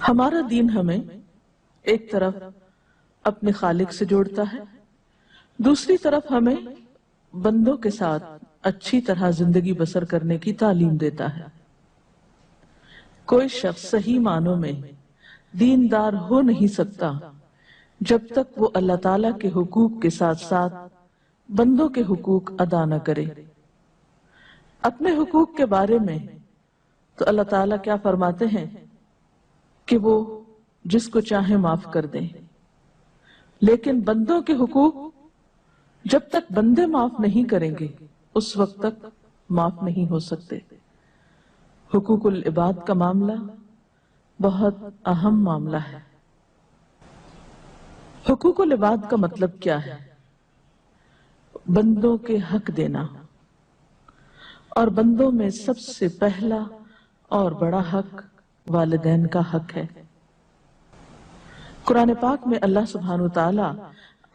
ہمارا دین ہمیں ایک طرف اپنے خالق سے جوڑتا ہے، دوسری طرف ہمیں بندوں کے ساتھ اچھی طرح زندگی بسر کرنے کی تعلیم دیتا ہے۔ کوئی شخص صحیح معنوں میں دیندار ہو نہیں سکتا جب تک وہ اللہ تعالیٰ کے حقوق کے ساتھ ساتھ بندوں کے حقوق ادا نہ کرے۔ اپنے حقوق کے بارے میں تو اللہ تعالیٰ کیا فرماتے ہیں کہ وہ جس کو چاہے معاف کر دیں، لیکن بندوں کے حقوق جب تک بندے معاف نہیں کریں گے اس وقت تک معاف نہیں ہو سکتے۔ حقوق العباد کا معاملہ بہت اہم معاملہ ہے۔ حقوق العباد کا مطلب کیا ہے؟ بندوں کے حق دینا، اور بندوں میں سب سے پہلا اور بڑا حق والدین کا حق ہے۔ قرآن پاک میں اللہ سبحانہ وتعالی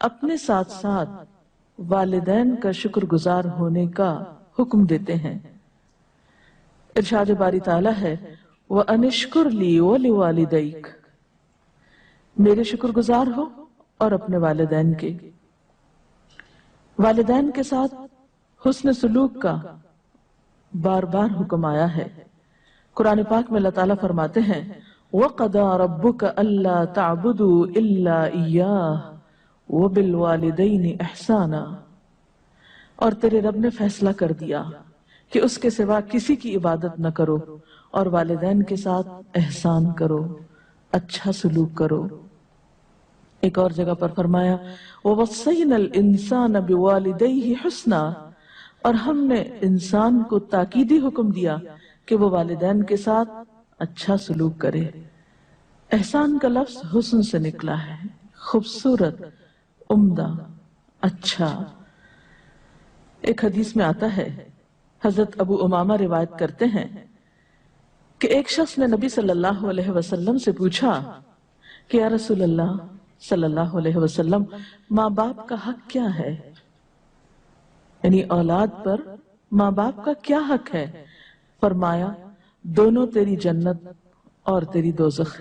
اپنے ساتھ ساتھ والدین کا شکر گزار ہونے کا حکم دیتے ہیں۔ ارشاد باری تعالیٰ ہے وَأَنِ اشْكُرْ لِي وَلِوَالِدَيْكَ، میرے شکر گزار ہو اور اپنے والدین کے۔ والدین کے ساتھ حسن سلوک کا بار بار حکم آیا ہے۔ قرآن پاک میں اللہ تعالیٰ فرماتے ہیں وَقَضَىٰ رَبُّكَ أَلَّا تَعْبُدُوا إِلَّا إِيَّاهُ وَبِالْوَالِدَيْنِ إِحْسَانًا، اور تیرے رب نے فیصلہ کر دیا کہ اس کے سوا کسی کی عبادت نہ کرو اور والدین کے ساتھ احسان کرو، اچھا سلوک کرو۔ ایک اور جگہ پر فرمایا وَوَصَّيْنَا الْإِنسَانَ بِوَالِدَيْهِ حُسْنًا، اور ہم نے انسان کو تاکیدی حکم دیا کہ وہ والدین کے ساتھ اچھا سلوک کرے۔ احسان کا لفظ حسن سے نکلا ہے، خوبصورت، عمدہ، اچھا۔ ایک حدیث میں آتا ہے، حضرت ابو امامہ روایت کرتے ہیں کہ ایک شخص نے نبی صلی اللہ علیہ وسلم سے پوچھا کہ یا رسول اللہ صلی اللہ علیہ وسلم، ماں باپ کا حق کیا ہے؟ یعنی اولاد پر ماں باپ کا کیا حق ہے؟ فرمایا دونوں تیری جنت اور تیری دوزخ،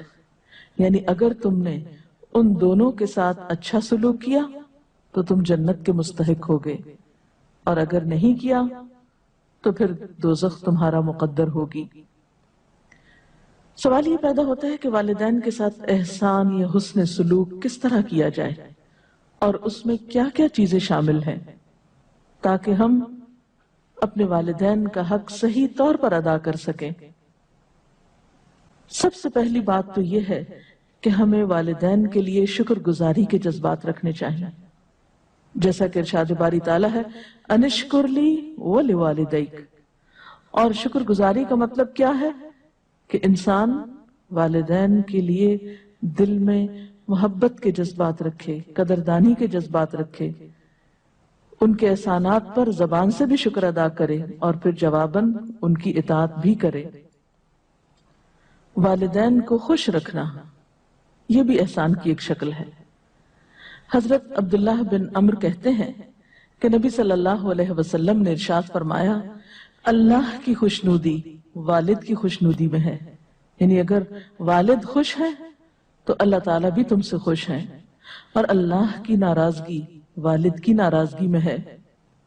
یعنی اگر تم نے ان دونوں کے ساتھ اچھا سلوک کیا تو تم جنت کے مستحق ہوگے، اور اگر نہیں کیا تو پھر دوزخ تمہارا مقدر ہوگی۔ سوال یہ پیدا ہوتا ہے کہ والدین کے ساتھ احسان یا حسن سلوک کس طرح کیا جائے، اور اس میں کیا کیا چیزیں شامل ہیں تاکہ ہم اپنے والدین کا حق صحیح طور پر ادا کر سکیں۔ سب سے پہلی بات تو یہ ہے کہ ہمیں والدین کے لیے شکر گزاری کے جذبات رکھنے چاہیے، جیسا کہ ارشاد باری تعالیٰ ہے اَنِ اشْكُرْ لِي وَلِوَالِدَيْكَ، اور شکر گزاری کا مطلب کیا ہے کہ انسان والدین کے لیے دل میں محبت کے جذبات رکھے، قدردانی کے جذبات رکھے، ان کے احسانات پر زبان سے بھی شکر ادا کرے اور پھر جواباً ان کی اطاعت بھی کرے۔ والدین کو خوش رکھنا یہ بھی احسان کی ایک شکل ہے۔ حضرت عبداللہ بن عمر کہتے ہیں کہ نبی صلی اللہ علیہ وسلم نے ارشاد فرمایا اللہ کی خوشنودی والد کی خوشنودی میں ہے، یعنی اگر والد خوش ہے تو اللہ تعالیٰ بھی تم سے خوش ہیں، اور اللہ کی ناراضگی والد کی ناراضگی میں ہے۔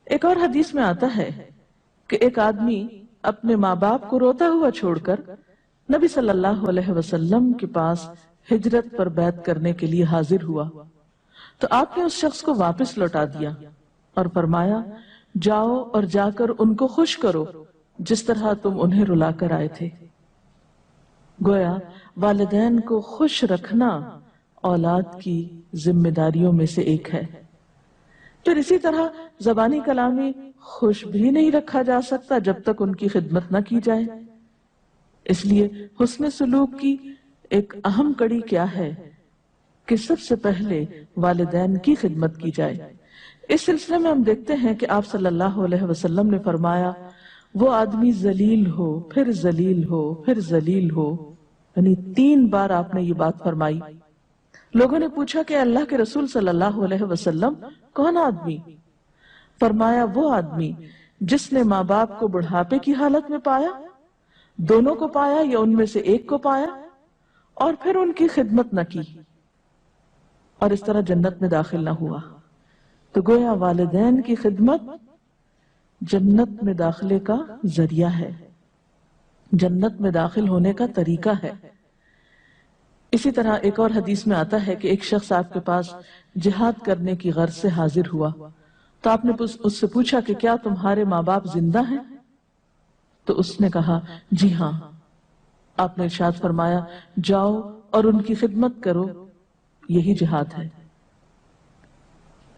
ایک اور حدیث میں آتا ہے کہ ایک آدمی اپنے ماں باپ کو روتا ہوا چھوڑ کر نبی صلی اللہ علیہ وسلم کے پاس ہجرت پر بیعت کرنے کے لیے حاضر ہوا، تو آپ نے اس شخص کو واپس لوٹا دیا اور فرمایا جاؤ اور جا کر ان کو خوش کرو جس طرح تم انہیں رلا کر آئے تھے۔ گویا والدین کو خوش رکھنا اولاد کی ذمہ داریوں میں سے ایک ہے۔ پھر اسی طرح زبانی کلامی خوش بھی نہیں رکھا جا سکتا جب تک ان کی خدمت نہ کی جائے، اس لیے حسن سلوک کی ایک اہم کڑی کیا ہے کہ سب سے پہلے والدین کی خدمت کی جائے۔ اس سلسلے میں ہم دیکھتے ہیں کہ آپ صلی اللہ علیہ وسلم نے فرمایا وہ آدمی ذلیل ہو پھر ذلیل ہو پھر ذلیل ہو، یعنی 3 بار آپ نے یہ بات فرمائی۔ لوگوں نے پوچھا کہ اللہ کے رسول صلی اللہ علیہ وسلم کون آدمی؟ فرمایا وہ آدمی جس نے ماں باپ کو بڑھاپے کی حالت میں پایا، دونوں کو پایا یا ان میں سے ایک کو پایا، اور پھر ان کی خدمت نہ کی اور اس طرح جنت میں داخل نہ ہوا۔ تو گویا والدین کی خدمت جنت میں داخلے کا ذریعہ ہے، جنت میں داخل ہونے کا طریقہ ہے۔ اسی طرح ایک اور حدیث میں آتا ہے کہ ایک شخص آپ کے پاس جہاد کرنے کی غرض سے حاضر ہوا، تو آپ نے اس سے پوچھا کہ کیا تمہارے ماں باپ زندہ ہیں؟ تو اس نے کہا جی ہاں۔ آپ نے ارشاد فرمایا جاؤ اور ان کی خدمت کرو، یہی جہاد ہے۔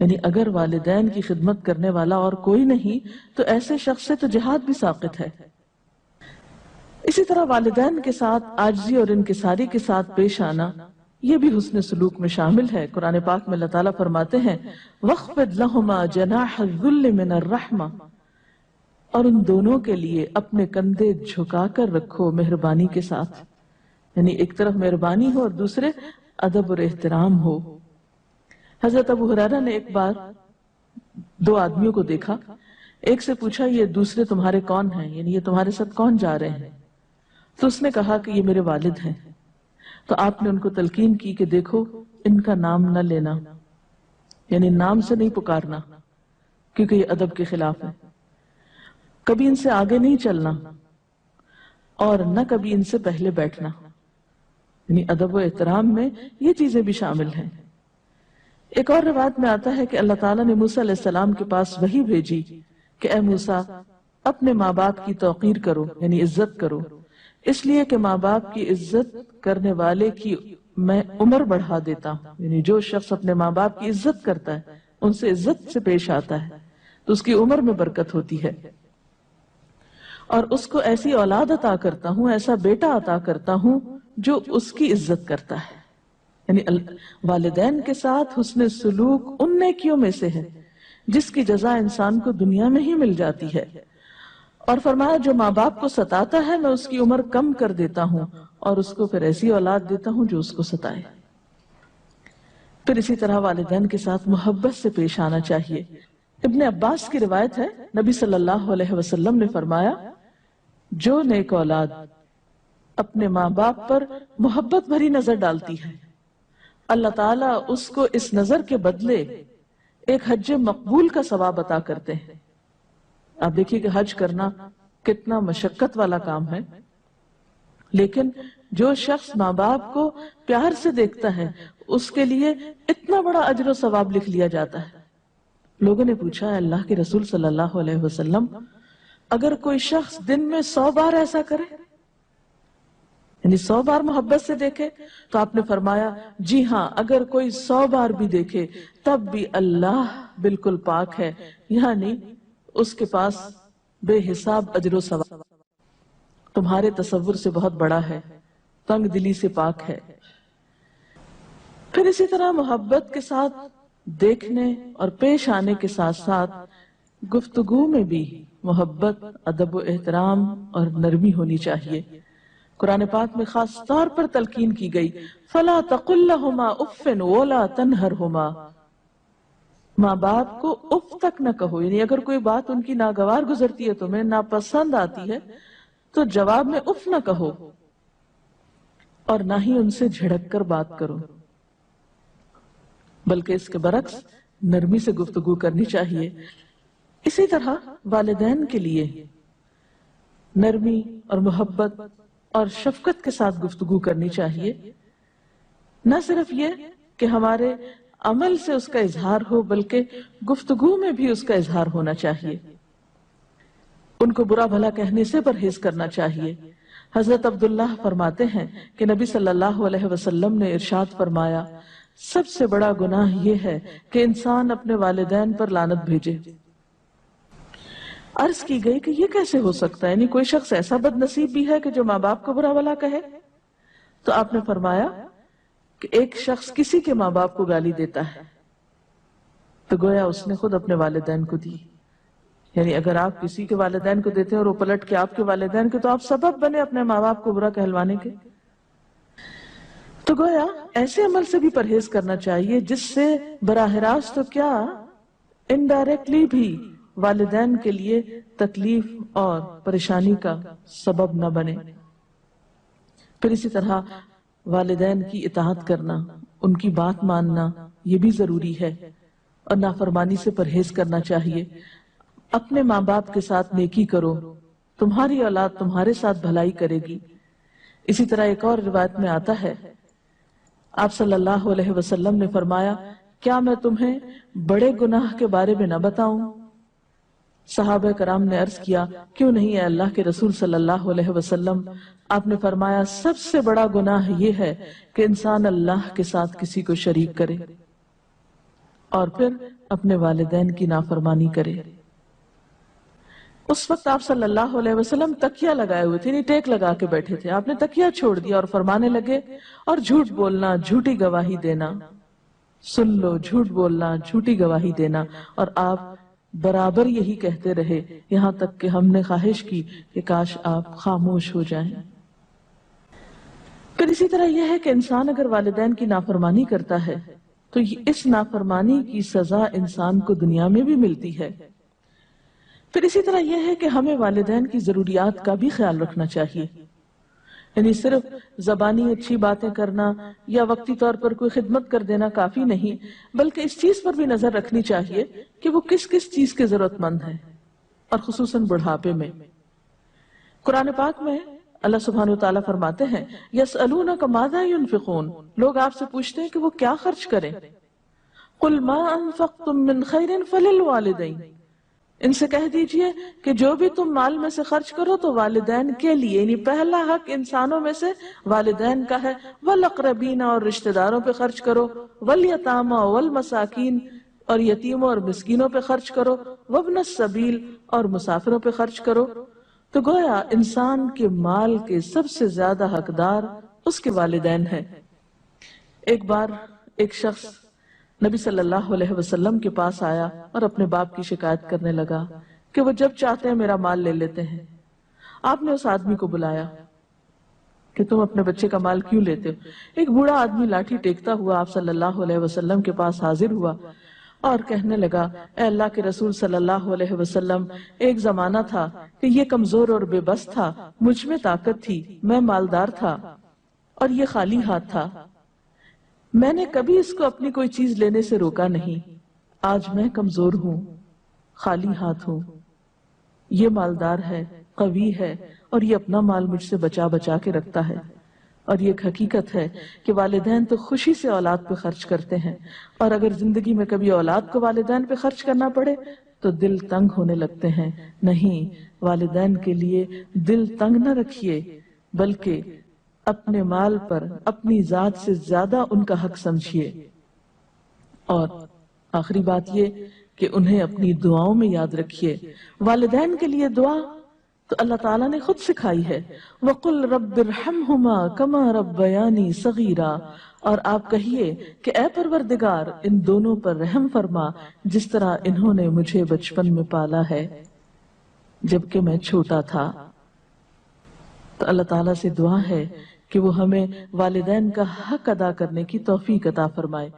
یعنی اگر والدین کی خدمت کرنے والا اور کوئی نہیں تو ایسے شخص سے تو جہاد بھی ساقط ہے۔ اسی طرح والدین کے ساتھ عاجزی اور انکساری کے ساتھ پیش آنا، یہ بھی حسن سلوک میں شامل ہے۔ قرآن پاک میں اللہ تعالیٰ فرماتے ہیں وَاخْفِضْ لَهُمَا جَنَاحَ الذُّلِّ مِنَ الرَّحْمَةِ، اور ان دونوں کے لیے اپنے کندھے جھکا کر رکھو مہربانی کے ساتھ، یعنی ایک طرف مہربانی ہو اور دوسرے ادب اور احترام ہو۔ حضرت ابو ہریرہ نے ایک بار دو آدمیوں کو دیکھا، ایک سے پوچھا یہ دوسرے تمہارے کون ہیں، یعنی یہ تمہارے ساتھ کون جا رہے ہیں؟ تو اس نے کہا کہ یہ میرے والد ہیں۔ تو آپ نے ان کو تلقین کی کہ دیکھو ان کا نام نہ لینا، یعنی نام سے نہیں پکارنا کیونکہ یہ ادب کے خلاف ہے، کبھی ان سے آگے نہیں چلنا اور نہ کبھی ان سے پہلے بیٹھنا، یعنی ادب و احترام میں یہ چیزیں بھی شامل ہیں۔ ایک اور روایت میں آتا ہے کہ اللہ تعالیٰ نے موسیٰ علیہ السلام کے پاس وحی بھیجی کہ اے موسیٰ اپنے ماں باپ کی توقیر کرو، یعنی عزت کرو، اس لیے کہ ماں باپ کی عزت کرنے والے کی میں عمر بڑھا دیتا ہوں، یعنی جو شخص اپنے ماں باپ کی عزت کرتا ہے، ان سے عزت سے پیش آتا ہے تو اس کی عمر میں برکت ہوتی ہے، اور اس کو ایسی اولاد عطا کرتا ہوں، ایسا بیٹا عطا کرتا ہوں جو اس کی عزت کرتا ہے۔ یعنی والدین کے ساتھ حسن سلوک ان نیکیوں میں سے ہے جس کی جزا انسان کو دنیا میں ہی مل جاتی ہے، اور فرمایا جو ماں باپ کو ستاتا ہے میں اس کی عمر کم کر دیتا ہوں اور اس کو پھر ایسی اولاد دیتا ہوں جو اس کو ستائے۔ پھر اسی طرح والدین کے ساتھ محبت سے پیش آنا چاہیے۔ ابن عباس کی روایت ہے نبی صلی اللہ علیہ وسلم نے فرمایا جو نیک اولاد اپنے ماں باپ پر محبت بھری نظر ڈالتی ہے اللہ تعالیٰ اس کو اس نظر کے بدلے ایک حج مقبول کا ثواب عطا کرتے ہیں۔ آپ دیکھیے کہ حج کرنا کتنا مشقت والا کام ہے، لیکن جو شخص ماں باپ کو پیار سے دیکھتا ہے اس کے لیے اتنا بڑا اجر و ثواب لکھ لیا جاتا ہے۔ لوگوں نے پوچھا اللہ کے رسول صلی اللہ علیہ وسلم اگر کوئی شخص دن میں 100 بار ایسا کرے، یعنی 100 بار محبت سے دیکھے، تو آپ نے فرمایا جی ہاں اگر کوئی 100 بار بھی دیکھے تب بھی اللہ بالکل پاک ہے، یعنی اس کے پاس بے حساب اجر و ثواب تمہارے تصور سے بہت بڑا ہے، تنگ دلی سے پاک ہے۔ پھر اسی طرح محبت کے ساتھ دیکھنے اور پیش آنے کے ساتھ ساتھ گفتگو میں بھی محبت، ادب و احترام اور نرمی ہونی چاہیے۔ قرآن پاک میں خاص طور پر تلقین کی گئی فَلَا تَقُلْ لَهُمَا أُفٍّ وَلَا تَنْهَرْهُمَا، ماں باپ کو اف تک نہ کہو، یعنی اگر کوئی بات ان کی ناگوار گزرتی ہے، تمہیں ناپسند آتی ہے تو جواب میں اف نہ کہو اور نہ ہی ان سے جھڑک کر بات کرو، بلکہ اس کے برعکس نرمی سے گفتگو کرنی چاہیے۔ اسی طرح والدین کے لیے نرمی اور محبت اور شفقت کے ساتھ گفتگو کرنی چاہیے، نہ صرف یہ کہ ہمارے عمل سے اس کا اظہار ہو بلکہ گفتگو میں بھی اس کا اظہار ہونا چاہیے۔ ان کو برا بھلا کہنے سے پرہیز کرنا چاہیے۔ حضرت عبداللہ فرماتے ہیں کہ نبی صلی اللہ علیہ وسلم نے ارشاد فرمایا سب سے بڑا گناہ یہ ہے کہ انسان اپنے والدین پر لعنت بھیجے۔ عرض کی گئی کہ یہ کیسے ہو سکتا ہے، یعنی کوئی شخص ایسا بد نصیب بھی ہے کہ جو ماں باپ کو برا بھلا کہے؟ تو آپ نے فرمایا کہ ایک شخص کسی کے ماں باپ کو گالی دیتا ہے تو گویا اس نے خود اپنے والدین کو دی، یعنی اگر آپ کسی کے والدین کو دیتے ہیں اور وہ پلٹ کے آپ کے والدین کے، تو آپ سبب بنے اپنے ماں باپ کو برا کہلوانے کے۔ تو گویا ایسے عمل سے بھی پرہیز کرنا چاہیے جس سے براہ راست تو کیا انڈائریکٹلی بھی والدین کے لیے تکلیف اور پریشانی کا سبب نہ بنے۔ پھر اسی طرح والدین کی اطاعت کرنا، ان کی بات ماننا یہ بھی ضروری ہے، اور نافرمانی سے پرہیز کرنا چاہیے۔ اپنے ماں باپ کے ساتھ نیکی کرو، تمہاری اولاد تمہارے ساتھ بھلائی کرے گی۔ اسی طرح ایک اور روایت میں آتا ہے، آپ صلی اللہ علیہ وسلم نے فرمایا، کیا میں تمہیں بڑے گناہ کے بارے میں نہ بتاؤں؟ صحابہ کرام نے عرض کیا، کیوں نہیں اے اللہ کے رسول صلی اللہ علیہ وسلم؟ آپ نے فرمایا، سب سے بڑا گناہ یہ ہے کہ انسان اللہ کے ساتھ کسی کو شریک کرے اور پھر اپنے والدین کی نافرمانی کرے۔ اس وقت آپ صلی اللہ علیہ وسلم تکیہ لگائے ہوئے تھے، یعنی ٹیک لگا کے بیٹھے تھے۔ آپ نے تکیہ چھوڑ دیا اور فرمانے لگے، اور جھوٹ بولنا، جھوٹی گواہی دینا، سن لو، جھوٹ بولنا، جھوٹی گواہی دینا۔ اور آپ برابر یہی کہتے رہے، یہاں تک کہ ہم نے خواہش کی کہ کاش آپ خاموش ہو جائیں۔ پھر اسی طرح یہ ہے کہ انسان اگر والدین کی نافرمانی کرتا ہے تو اس نافرمانی کی سزا انسان کو دنیا میں بھی ملتی ہے۔ پھر اسی طرح یہ ہے کہ ہمیں والدین کی ضروریات کا بھی خیال رکھنا چاہیے، یعنی صرف زبانی اچھی باتیں کرنا یا وقتی طور پر کوئی خدمت کر دینا کافی نہیں، بلکہ اس چیز پر بھی نظر رکھنی چاہیے کہ وہ کس کس چیز کے ضرورت مند ہے، اور خصوصاً بڑھاپے میں۔ قرآن پاک میں اللہ سبحانہ وتعالیٰ فرماتے ہیں، یسألونک ماذا ینفقون، لوگ آپ سے پوچھتے ہیں کہ وہ کیا خرچ کریں۔ قل ما انفقتم من خیر فللوالدین، ان سے کہہ دیجئے کہ جو بھی تم مال میں سے خرچ کرو تو والدین کے لیے، یعنی پہلا حق انسانوں میں سے والدین کا ہے، والاقربین، اور رشتہ داروں پہ خرچ کرو، والیتامی والمساکین، اور یتیموں اور مسکینوں پہ خرچ کرو، وابن السبیل، اور مسافروں پہ خرچ کرو۔ تو گویا انسان کے مال کے سب سے زیادہ حقدار اس کے والدین ہیں۔ ایک بار ایک شخص نبی صلی اللہ علیہ وسلم کے پاس آیا اور اپنے باپ کی شکایت کرنے لگا کہ وہ جب چاہتے ہیں میرا مال لے لیتے ہیں۔ آپ نے اس آدمی کو بلایا کہ تم اپنے بچے کا مال کیوں لیتے ہو؟ ایک بوڑھا آدمی لاٹھی ٹیکتا ہوا آپ صلی اللہ علیہ وسلم کے پاس حاضر ہوا اور کہنے لگا، اے اللہ کے رسول صلی اللہ علیہ وسلم، ایک زمانہ تھا کہ یہ کمزور اور بے بس تھا، مجھ میں طاقت تھی، میں مالدار تھا، اور یہ خالی ہاتھ تھا، میں نے کبھی اس کو اپنی کوئی چیز لینے سے روکا نہیں۔ آج میں کمزور ہوں، خالی ہاتھ ہوں، یہ مالدار ہے، قوی ہے، اور یہ اپنا مال مجھ سے بچا بچا کے رکھتا ہے۔ اور یہ ایک حقیقت ہے کہ والدین تو خوشی سے اولاد پہ خرچ کرتے ہیں، اور اگر زندگی میں کبھی اولاد کو والدین پہ خرچ کرنا پڑے تو دل تنگ ہونے لگتے ہیں۔ نہیں، والدین کے لیے دل تنگ نہ رکھیے، بلکہ اپنے مال پر اپنی ذات سے زیادہ ان کا حق سمجھیے۔ اور آخری بات یہ کہ انہیں اپنی دعاؤں میں یاد رکھیے۔ والدین کے لیے دعا تو اللہ تعالیٰ نے خود سکھائی ہے، وَقُلْ رَبِّ ارْحَمْهُمَا كَمَا رَبَّيَانِي صَغِيرًا، اور آپ کہیے کہ اے پروردگار ان دونوں پر رحم فرما جس طرح انہوں نے مجھے بچپن میں پالا ہے جبکہ میں چھوٹا تھا۔ تو اللہ تعالیٰ سے دعا ہے کہ وہ ہمیں والدین کا حق ادا کرنے کی توفیق عطا فرمائے۔